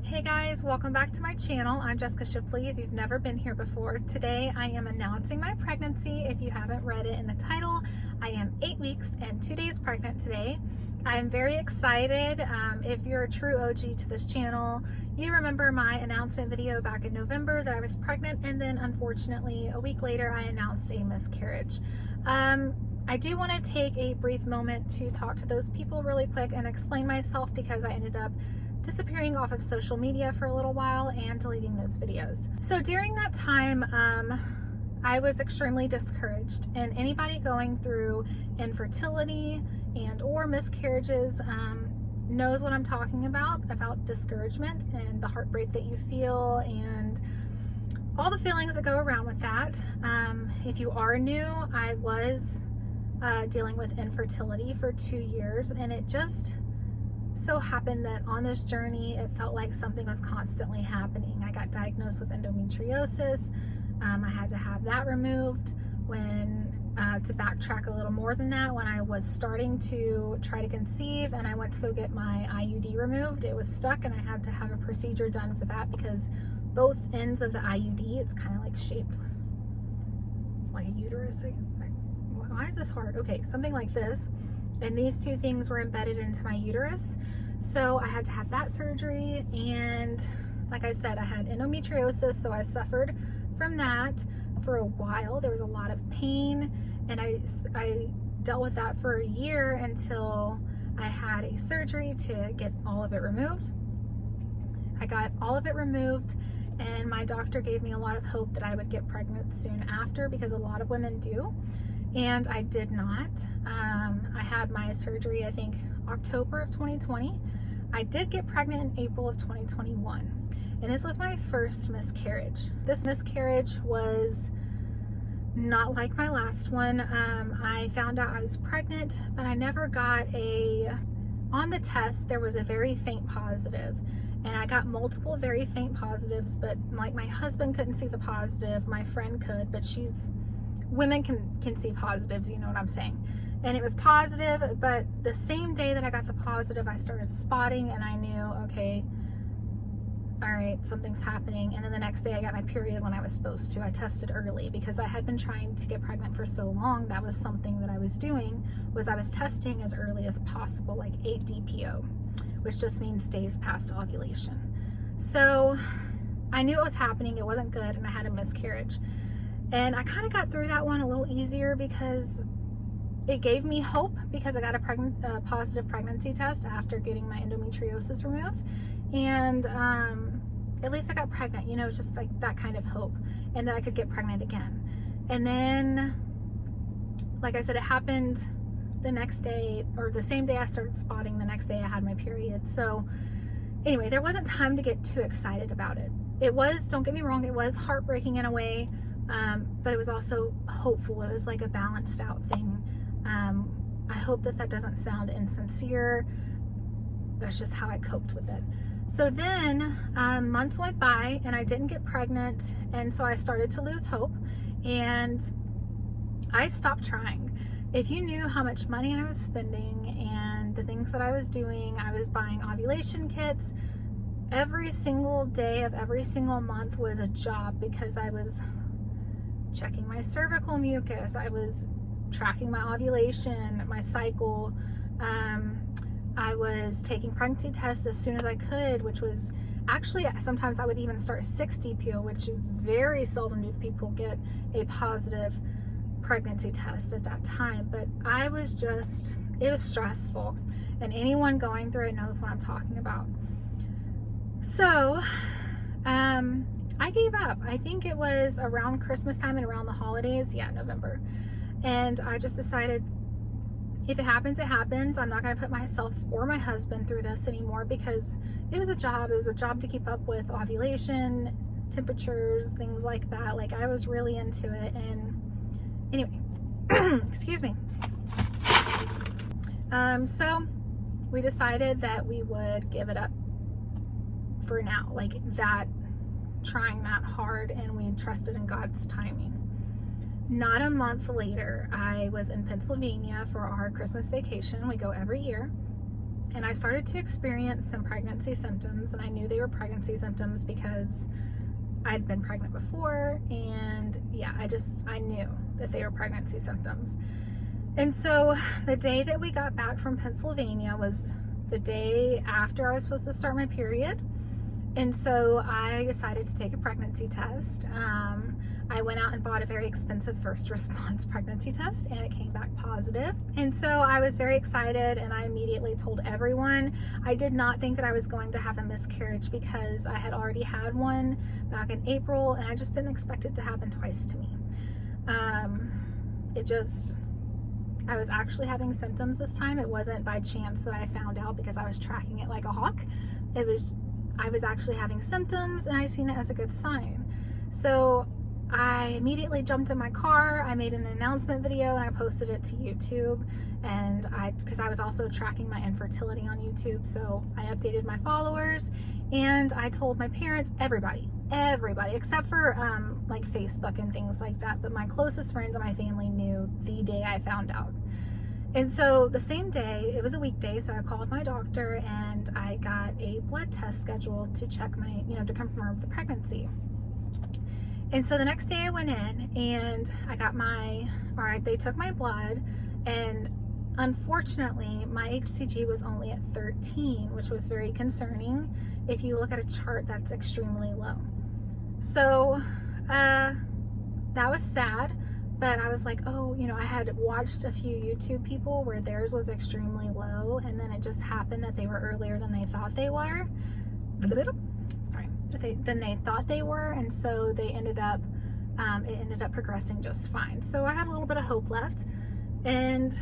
Hey guys, welcome back to my channel. I'm Jessica Shipley. If you've never been here before, today I am announcing my pregnancy. If you haven't read it in the title, I am 8 weeks and 2 days pregnant today. I am very excited. If you're a true OG to this channel, you remember my announcement video back in November that I was pregnant, and then unfortunately a week later I announced a miscarriage. I do want to take a brief moment to talk to those people really quick and explain myself, because I ended up disappearing off of social media for a little while and deleting those videos. So during that time, I was extremely discouraged, and anybody going through infertility and or miscarriages knows what I'm talking about discouragement and the heartbreak that you feel and all the feelings that go around with that. If you are new, I was dealing with infertility for 2 years, and it just so happened that on this journey it felt like something was constantly happening. I got diagnosed with endometriosis. I had to have that removed. To backtrack a little more than that, when I was starting to try to conceive and I went to go get my IUD removed, it was stuck and I had to have a procedure done for that, because both ends of the IUD, it's kind of like shaped like a uterus. Why is this hard? Okay, something like this. And these two things were embedded into my uterus. So I had to have that surgery. And like I said, I had endometriosis, so I suffered from that for a while. There was a lot of pain, and I dealt with that for a year until I had a surgery to get all of it removed. I got all of it removed, and my doctor gave me a lot of hope that I would get pregnant soon after, because a lot of women do. And I did not. I had my surgery, I think, October of 2020. I did get pregnant in April of 2021. And this was my first miscarriage. This miscarriage was not like my last one. I found out I was pregnant, but I never got on the test, there was a very faint positive. And I got multiple very faint positives, but like my husband couldn't see the positive, my friend could, but women can see positives, you know what I'm saying. And it was positive, but the same day that I got the positive, I started spotting, and I knew, okay, all right, something's happening. And then the next day I got my period when I was supposed to. I tested early because I had been trying to get pregnant for so long. That was something that I was doing, was I was testing as early as possible, like 8 DPO, which just means days past ovulation. So I knew it was happening, it wasn't good, and I had a miscarriage. And I kind of got through that one a little easier because it gave me hope, because I got a positive pregnancy test after getting my endometriosis removed. And at least I got pregnant, you know, just like that kind of hope, and that I could get pregnant again. And then, like I said, it happened the next day, or the same day I started spotting, the next day I had my period. So anyway, there wasn't time to get too excited about it. It was, don't get me wrong, it was heartbreaking in a way. But it was also hopeful. It was like a balanced out thing. I hope that doesn't sound insincere. That's just how I coped with it. So then months went by and I didn't get pregnant, and so I started to lose hope, and I stopped trying. If you knew how much money I was spending and the things that I was doing, I was buying ovulation kits. Every single day of every single month was a job, because I was checking my cervical mucus, I was tracking my ovulation, my cycle. I was taking pregnancy tests as soon as I could, which was actually, sometimes I would even start 6 DPO, which is very seldom do people get a positive pregnancy test at that time. But it was stressful, and anyone going through it knows what I'm talking about. So I gave up. I think it was around Christmas time and around the holidays. Yeah, November. And I just decided, if it happens, it happens. I'm not going to put myself or my husband through this anymore, because it was a job. It was a job to keep up with ovulation, temperatures, things like that. Like, I was really into it. And anyway, excuse me. So we decided that we would give it up for now. Like that, trying that hard, and we trusted in God's timing. Not a month later, I was in Pennsylvania for our Christmas vacation. We go every year. and I started to experience some pregnancy symptoms, and I knew they were pregnancy symptoms because I'd been pregnant before, and yeah, I knew that they were pregnancy symptoms. And so the day that we got back from Pennsylvania was the day after I was supposed to start my period. And so I decided to take a pregnancy test. I went out and bought a very expensive first response pregnancy test, and it came back positive. And so I was very excited, and I immediately told everyone. I did not think that I was going to have a miscarriage because I had already had one back in April, and I just didn't expect it to happen twice to me. I was actually having symptoms this time. It wasn't by chance that I found out because I was tracking it like a hawk. I was actually having symptoms, and I seen it as a good sign. So I immediately jumped in my car. I made an announcement video and I posted it to YouTube, and because I was also tracking my infertility on YouTube, so I updated my followers, and I told my parents, everybody except for like Facebook and things like that, but my closest friends and my family knew the day I found out. And so the same day, it was a weekday, so I called my doctor and I got a blood test scheduled to check my, to confirm the pregnancy. And so the next day I went in and I got they took my blood, and unfortunately my HCG was only at 13, which was very concerning. If you look at a chart, that's extremely low. So that was sad, but I was like, oh, I had watched a few YouTube people where theirs was extremely low, and then it just happened that they were earlier than they thought they were. Than they thought they were, and so they ended up it ended up progressing just fine. So I had a little bit of hope left, and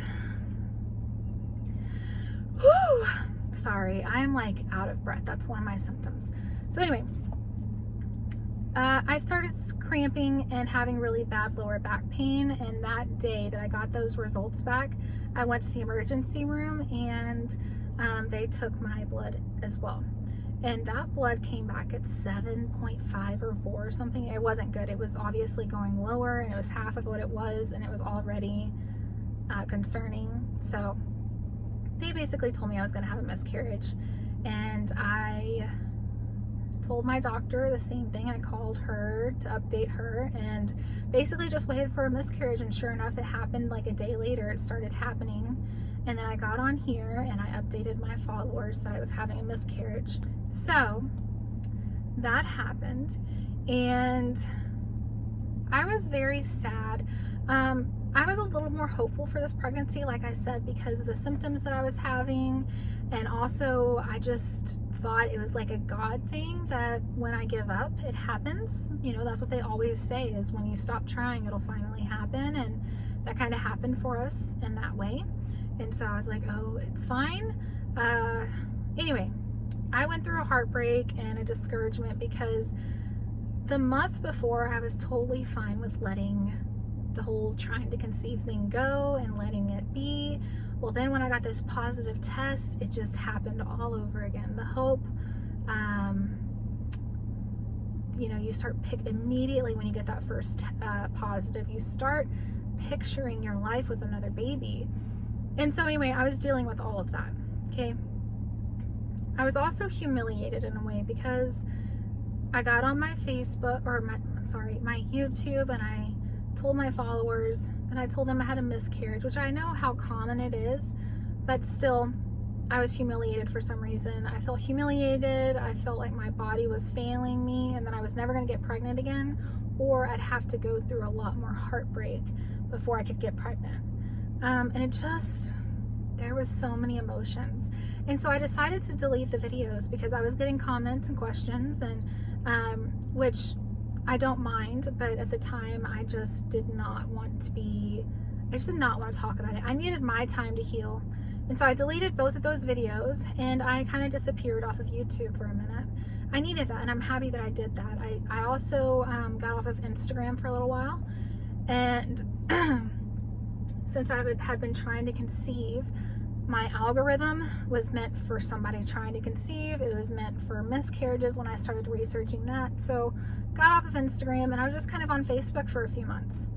whew, sorry, I'm like out of breath. That's one of my symptoms. So anyway, I started cramping and having really bad lower back pain, and that day that I got those results back, I went to the emergency room, and they took my blood as well. And that blood came back at 7.5 or 4 or something. It wasn't good. It was obviously going lower, and it was half of what it was, and it was already concerning. So they basically told me I was going to have a miscarriage, and I told my doctor the same thing. I called her to update her and basically just waited for a miscarriage, and sure enough, it happened like a day later. It started happening. And then I got on here and I updated my followers that I was having a miscarriage. So that happened, and I was very sad. I was a little more hopeful for this pregnancy, like I said, because of the symptoms that I was having, and also I just thought it was like a God thing that when I give up, it happens. That's what they always say, is when you stop trying, it'll finally happen, and that kind of happened for us in that way. And so I was like, oh, it's fine. Anyway, I went through a heartbreak and a discouragement because the month before I was totally fine with letting the whole trying to conceive thing go and letting it be. Well, then when I got this positive test, it just happened all over again. The hope, you start immediately when you get that first positive, you start picturing your life with another baby. And so anyway, I was dealing with all of that, okay? I was also humiliated in a way because I got on my Facebook, my YouTube, and I told my followers, and I told them I had a miscarriage, which I know how common it is, but still, I was humiliated for some reason. I felt humiliated. I felt like my body was failing me, and that I was never going to get pregnant again, or I'd have to go through a lot more heartbreak before I could get pregnant. And there was so many emotions. And so I decided to delete the videos because I was getting comments and questions, and which I don't mind, but at the time I just did not want to talk about it. I needed my time to heal. And so I deleted both of those videos, and I kind of disappeared off of YouTube for a minute. I needed that, and I'm happy that I did that. I also got off of Instagram for a little while, and since I had been trying to conceive, my algorithm was meant for somebody trying to conceive. It was meant for miscarriages when I started researching that. So got off of Instagram, and I was just kind of on Facebook for a few months.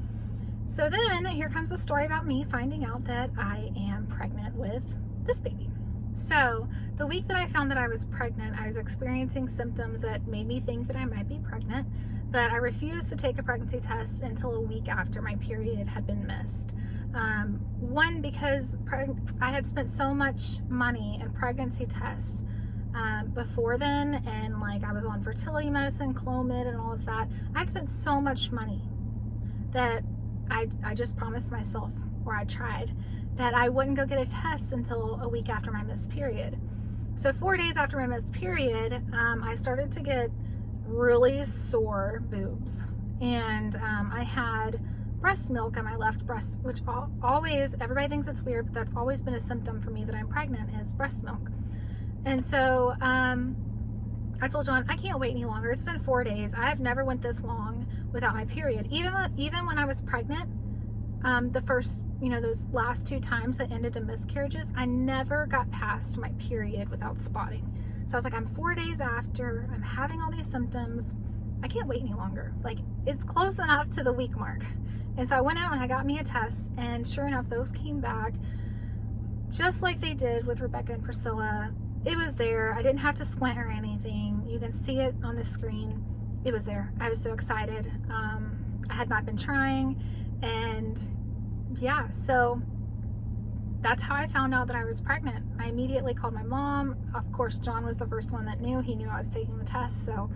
So then here comes the story about me finding out that I am pregnant with this baby. So the week that I found that I was pregnant, I was experiencing symptoms that made me think that I might be pregnant, but I refused to take a pregnancy test until a week after my period had been missed. One, because I had spent so much money in pregnancy tests before then, and like I was on fertility medicine, Clomid, and all of that. I had spent so much money that I just promised myself, or I tried, that I wouldn't go get a test until a week after my missed period. So 4 days after my missed period, I started to get really sore boobs, and I had breast milk on my left breast, which always, everybody thinks it's weird, but that's always been a symptom for me that I'm pregnant, is breast milk. And so I told John, I can't wait any longer. It's been 4 days. I have never went this long without my period. Even when I was pregnant, the first, those last 2 times that ended in miscarriages, I never got past my period without spotting. So I was like, I'm 4 days after, I'm having all these symptoms. I can't wait any longer. Like, it's close enough to the week mark. And so I went out and I got me a test, and sure enough, those came back just like they did with Rebecca and Priscilla. It was there. I didn't have to squint or anything. You can see it on the screen. It was there. I was so excited. I had not been trying, and yeah, so that's how I found out that I was pregnant. I immediately called my mom. Of course, John was the first one that knew. He knew I was taking the test, so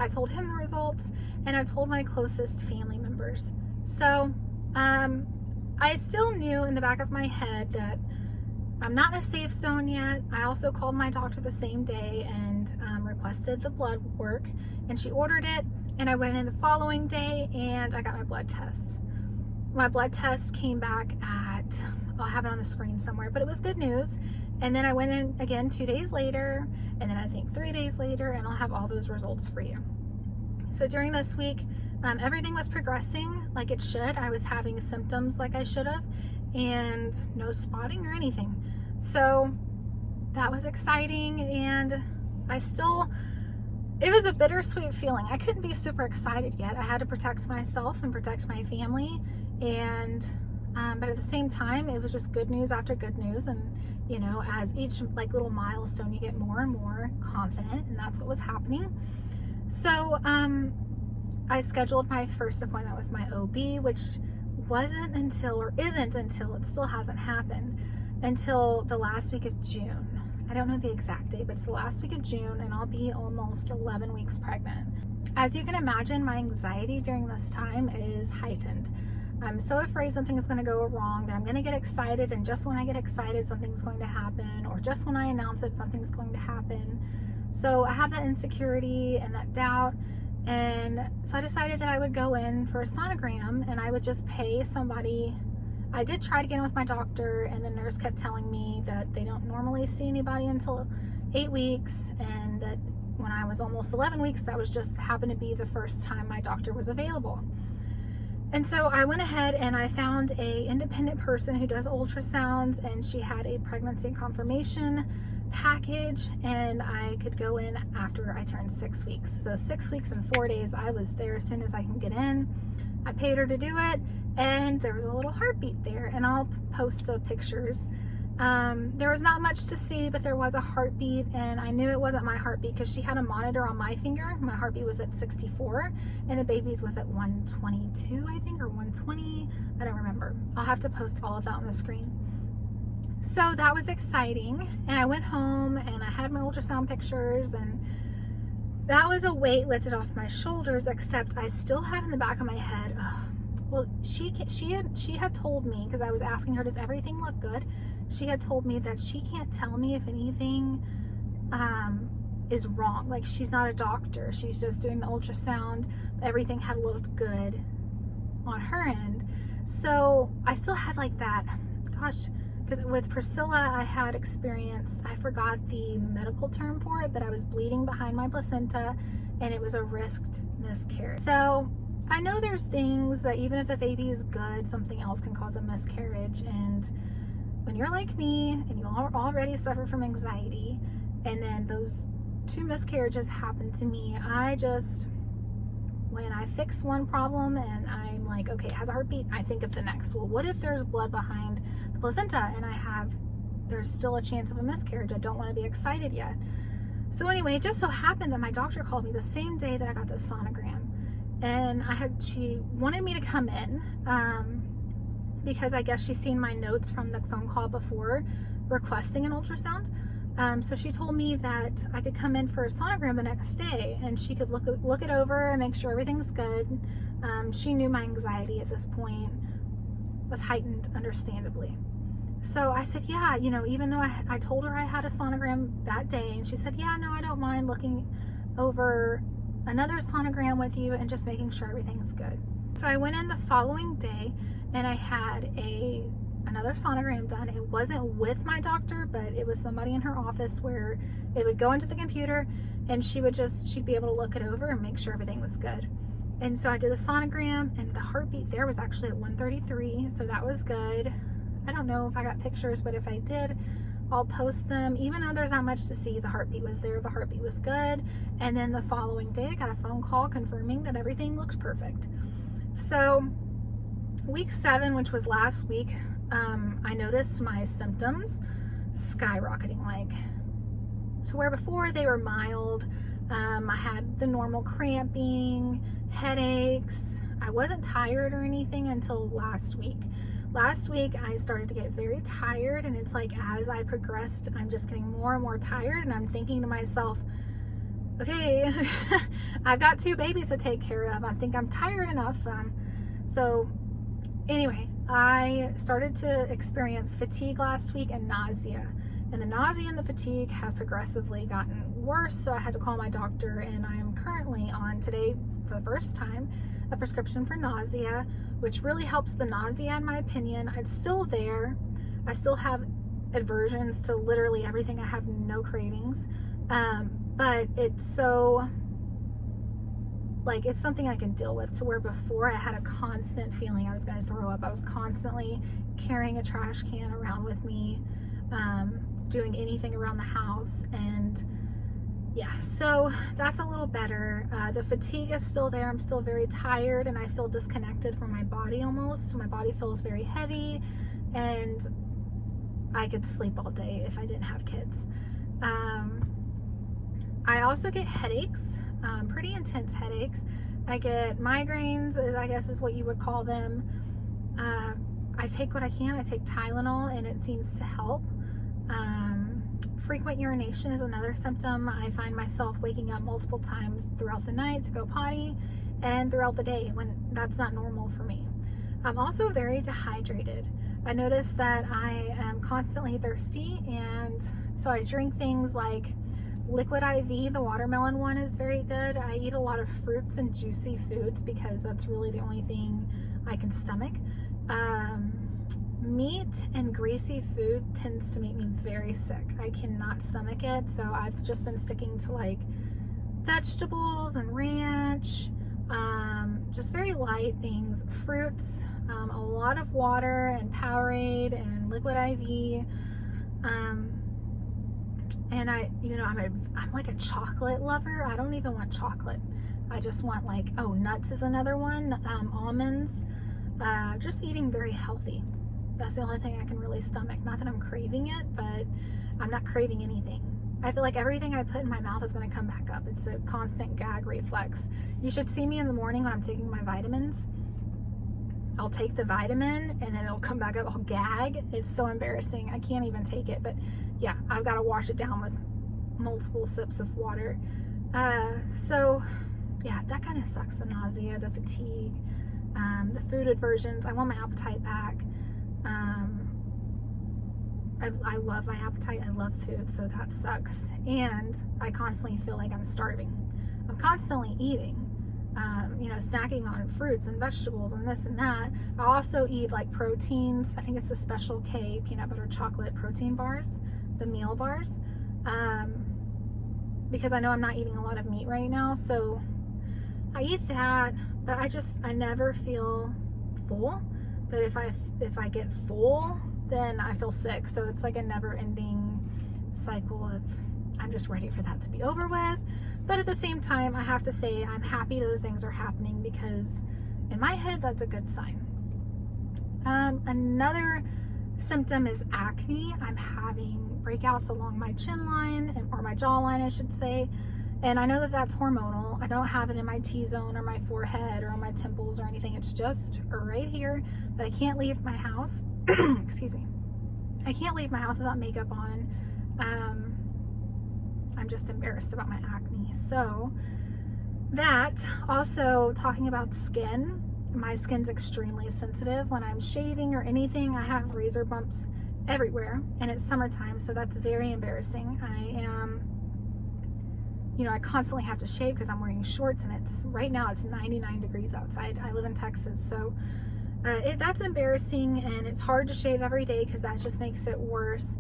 I told him the results, and I told my closest family members. So I still knew in the back of my head that I'm not in a safe zone yet. I also called my doctor the same day and requested the blood work, and she ordered it, and I went in the following day and I got my blood tests. My blood tests came back at, I'll have it on the screen somewhere, but it was good news. And then I went in again 2 days later, and then I think 3 days later, and I'll have all those results for you. So during this week, everything was progressing like it should. I was having symptoms like I should have, and no spotting or anything. So that was exciting, and it was a bittersweet feeling. I couldn't be super excited yet. I had to protect myself and protect my family, and but at the same time, it was just good news after good news. And as each little milestone, you get more and more confident, and that's what was happening. So I scheduled my first appointment with my OB, which isn't until, it still hasn't happened, until the last week of June. I don't know the exact date, but it's the last week of June, and I'll be almost 11 weeks pregnant. As you can imagine, my anxiety during this time is heightened. I'm so afraid something is going to go wrong, that I'm going to get excited, and just when I get excited, something's going to happen, or just when I announce it, something's going to happen. So I have that insecurity and that doubt, and so I decided that I would go in for a sonogram, and I would just pay somebody. I did try to get in with my doctor, and the nurse kept telling me that they don't normally see anybody until 8 weeks, and that when I was almost 11 weeks, that was just happened to be the first time my doctor was available. And so I went ahead and I found a independent person who does ultrasounds, and she had a pregnancy confirmation package, and I could go in after I turned 6 weeks. So 6 weeks and 4 days, I was there as soon as I can get in. I paid her to do it, and there was a little heartbeat there, and I'll post the pictures. There was not much to see, but there was a heartbeat, and I knew it wasn't my heartbeat because she had a monitor on my finger. My heartbeat was at 64, and the baby's was at 122, I think, or 120. I don't remember. I'll have to post all of that on the screen. So that was exciting, and I went home and I had my ultrasound pictures, and that was a weight lifted off my shoulders, except I still had in the back of my head, well, she had told me, because I was asking her, does everything look good? She had told me that she can't tell me if anything is wrong. Like, she's not a doctor. She's just doing the ultrasound. Everything had looked good on her end. So I still had like that, gosh, because with Priscilla, I had experienced, I forgot the medical term for it, but I was bleeding behind my placenta, and it was a risked miscarriage. So I know there's things that even if the baby is good, something else can cause a miscarriage. And when you're like me and you already suffer from anxiety, and then those 2 miscarriages happened to me, when I fix one problem and I'm like, okay, it has a heartbeat, I think of the next. Well, what if there's blood behind the placenta and I have there's still a chance of a miscarriage. I don't want to be excited yet. So anyway, it just so happened that my doctor called me the same day that I got the sonogram, and she wanted me to come in because I guess she's seen my notes from the phone call before requesting an ultrasound. So she told me that I could come in for a sonogram the next day, and she could look it over and make sure everything's good. She knew my anxiety at this point was heightened, understandably. So I said, yeah, you know, even though I told her I had a sonogram that day, and she said, yeah, no, I don't mind looking over another sonogram with you and just making sure everything's good. So I went in the following day, and I had another sonogram done. It wasn't with my doctor, but it was somebody in her office where it would go into the computer, and she'd be able to look it over and make sure everything was good. And so I did the sonogram, and the heartbeat there was actually at 133, so that was good. I don't know if I got pictures, but if I did, I'll post them. Even though there's not much to see, the heartbeat was there, the heartbeat was good. And then the following day, I got a phone call confirming that everything looked perfect. So week 7, which was last week, I noticed my symptoms skyrocketing, like to where before they were mild. I had the normal cramping, headaches. I wasn't tired or anything until last week. Last week, I started to get very tired, and it's like as I progressed, I'm just getting more and more tired, and I'm thinking to myself, okay, I've got 2 babies to take care of. I think I'm tired enough. So anyway, I started to experience fatigue last week and nausea. And the nausea and the fatigue have progressively gotten worse, so I had to call my doctor, and I am currently on today, for the first time, a prescription for nausea, which really helps the nausea in my opinion. It's still there. I still have aversions to literally everything. I have no cravings. But it's so, like, it's something I can deal with, to where before I had a constant feeling I was going to throw up. I was constantly carrying a trash can around with me, doing anything around the house, and yeah, so that's a little better. The fatigue is still there. I'm still very tired, and I feel disconnected from my body almost. So my body feels very heavy, and I could sleep all day if I didn't have kids. I also get headaches, pretty intense headaches. I get migraines, I guess is what you would call them. I take what I can. I take Tylenol, and it seems to help. Frequent urination is another symptom. I find myself waking up multiple times throughout the night to go potty, and throughout the day, when that's not normal for me. I'm also very dehydrated. I notice that I am constantly thirsty, and so I drink things like liquid IV. The watermelon one is very good. I eat a lot of fruits and juicy foods because that's really the only thing I can stomach. Meat and greasy food tends to make me very sick. I cannot stomach it, so I've just been sticking to like vegetables and ranch, just very light things. Fruits, a lot of water and Powerade and liquid IV. And I'm like a chocolate lover. I don't even want chocolate. I just want nuts is another one, almonds, just eating very healthy. That's the only thing I can really stomach. Not that I'm craving it, but I'm not craving anything. I feel like everything I put in my mouth is going to come back up. It's a constant gag reflex. You should see me in the morning when I'm taking my vitamins. I'll take the vitamin and then it'll come back up. I'll gag. It's so embarrassing. I can't even take it. But yeah, I've got to wash it down with multiple sips of water. So yeah, that kind of sucks. The nausea, the fatigue, the food aversions. I want my appetite back. I love my appetite. I love food, so that sucks. And I constantly feel like I'm starving. I'm constantly eating, snacking on fruits and vegetables and this and that. I also eat like proteins. I think it's the Special K peanut butter chocolate protein bars, the meal bars, because I know I'm not eating a lot of meat right now. So I eat that, but I never feel full. But if I get full, then I feel sick. So it's like a never-ending cycle of, I'm just ready for that to be over with. But at the same time, I have to say I'm happy those things are happening, because in my head, that's a good sign. Another symptom is acne. I'm having breakouts along my chin line, or my jawline, I should say. And I know that that's hormonal. I don't have it in my T-zone or my forehead or on my temples or anything. It's just right here. But I can't leave my house. Excuse me. I can't leave my house without makeup on. I'm just embarrassed about my acne. So that, also talking about skin, my skin's extremely sensitive. When I'm shaving or anything, I have razor bumps everywhere, and it's summertime, so that's very embarrassing. I constantly have to shave because I'm wearing shorts, and right now it's 99 degrees outside. I live in Texas, so that's embarrassing, and it's hard to shave every day because that just makes it worse.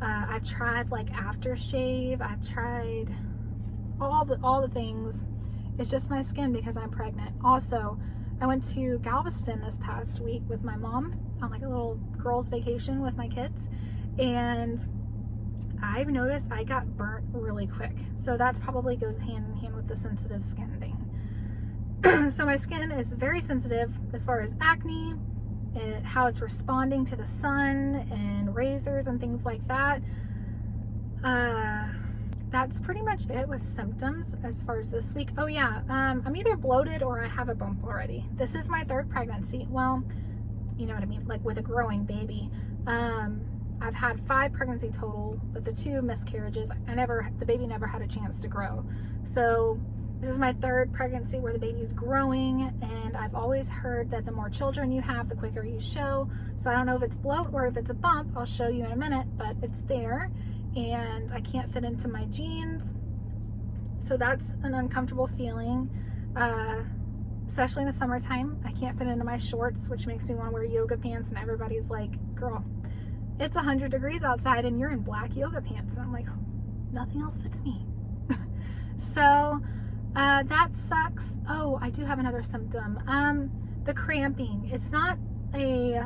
I've tried like aftershave. I've tried all the things. It's just my skin because I'm pregnant. Also, I went to Galveston this past week with my mom on like a little girls' vacation with my kids, and I've noticed I got burnt really quick. So that probably goes hand in hand with the sensitive skin thing. So my skin is very sensitive as far as acne, how it's responding to the sun and razors and things like that. That's pretty much it with symptoms as far as this week. Oh yeah, I'm either bloated or I have a bump already. This is my 3rd pregnancy. Well, you know what I mean, like with a growing baby. I've had 5 pregnancy total, but the 2 miscarriages, the baby never had a chance to grow. So this is my 3rd pregnancy where the baby's growing, and I've always heard that the more children you have, the quicker you show. So I don't know if it's bloat or if it's a bump. I'll show you in a minute, but it's there, and I can't fit into my jeans. So that's an uncomfortable feeling, especially in the summertime. I can't fit into my shorts, which makes me want to wear yoga pants, and everybody's like, girl, it's 100 degrees outside and you're in black yoga pants. And I'm like, nothing else fits me. So that sucks. Oh, I do have another symptom. The cramping. It's not a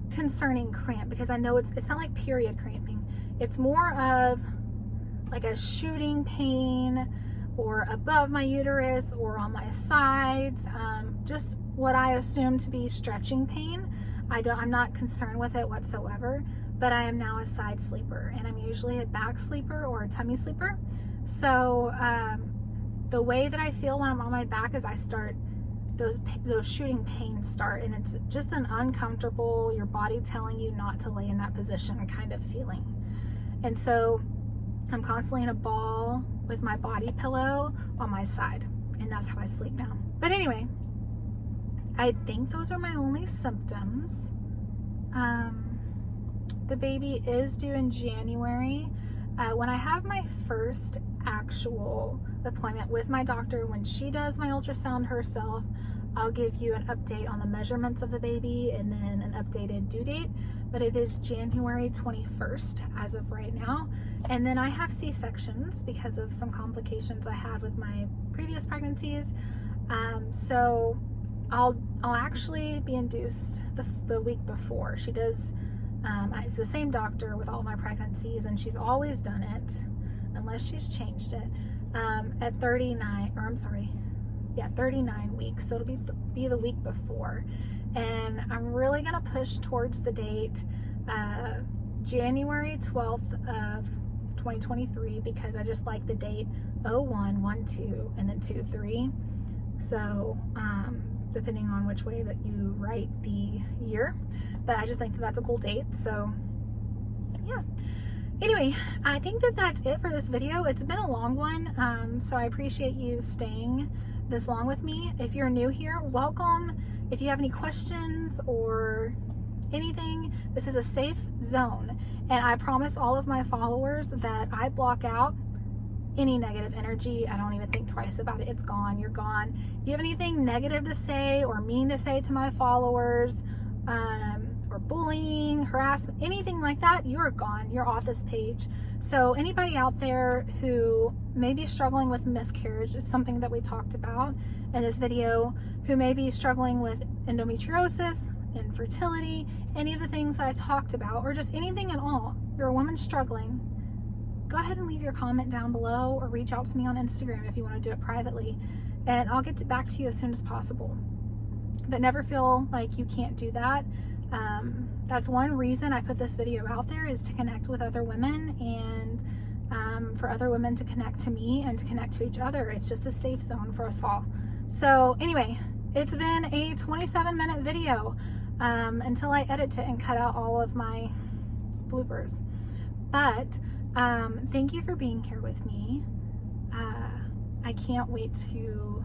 concerning cramp because I know it's not like period cramping. It's more of like a shooting pain, or above my uterus or on my sides. Just what I assume to be stretching pain. I'm not concerned with it whatsoever, but I am now a side sleeper, and I'm usually a back sleeper or a tummy sleeper. So the way that I feel when I'm on my back is I start, those shooting pains start, and it's just an uncomfortable, your body telling you not to lay in that position kind of feeling. And so I'm constantly in a ball with my body pillow on my side, and that's how I sleep now. But anyway, I think those are my only symptoms. The baby is due in January. When I have my first actual appointment with my doctor, when she does my ultrasound herself, I'll give you an update on the measurements of the baby and then an updated due date. But it is January 21st as of right now. And then I have C-sections because of some complications I had with my previous pregnancies. So I'll actually be induced the week before. She does, it's the same doctor with all my pregnancies, and she's always done it, unless she's changed it, at 39 weeks. So it'll be the week before. And I'm really gonna push towards the date, January 12th of 2023, because I just like the date 01, 1, 2, and then 2, 3. So, depending on which way that you write the year, but I just think that that's a cool date. So yeah, anyway, I think that that's it for this video. It's been a long one, so I appreciate you staying this long with me. If you're new here, welcome. If you have any questions or anything, this is a safe zone, and I promise all of my followers that I block out any negative energy. I don't even think twice about it. It's gone. You're gone. If you have anything negative to say or mean to say to my followers, or bullying, harassment, anything like that, you're gone. You're off this page. So anybody out there who may be struggling with miscarriage, it's something that we talked about in this video, who may be struggling with endometriosis, infertility, any of the things that I talked about, or just anything at all, you're a woman struggling, go ahead and leave your comment down below, or reach out to me on Instagram if you want to do it privately, and I'll get back to you as soon as possible. But never feel like you can't do that. That's one reason I put this video out there, is to connect with other women, and for other women to connect to me and to connect to each other. It's just a safe zone for us all. So anyway, it's been a 27-minute video until I edit it and cut out all of my bloopers. But thank you for being here with me. I can't wait to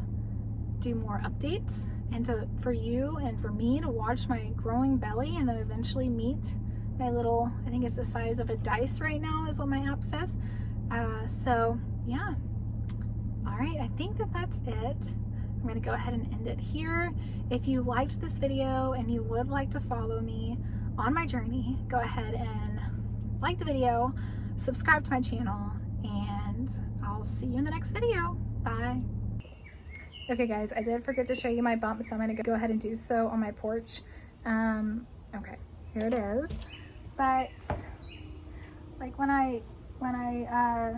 do more updates, and for you and for me to watch my growing belly, and then eventually meet my little, I think it's the size of a dice right now is what my app says. So yeah, all right, I think that's it. I'm gonna go ahead and end it here. If you liked this video and you would like to follow me on my journey, go ahead and like the video, subscribe to my channel, and I'll see you in the next video. Bye. Okay guys, I did forget to show you my bump, so I'm gonna go ahead and do so on my porch. Okay, here it is. But like when I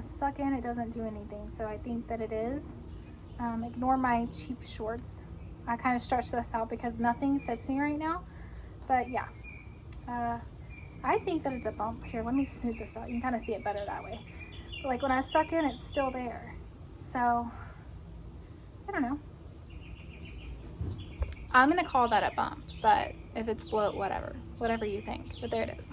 suck in, it doesn't do anything, so I think that it is. Ignore my cheap shorts. I kind of stretched this out because nothing fits me right now. But yeah, I think that it's a bump. Here, let me smooth this out. You can kind of see it better that way. But like when I suck in, it's still there. So, I don't know. I'm gonna call that a bump, but if it's bloat, whatever you think. But there it is.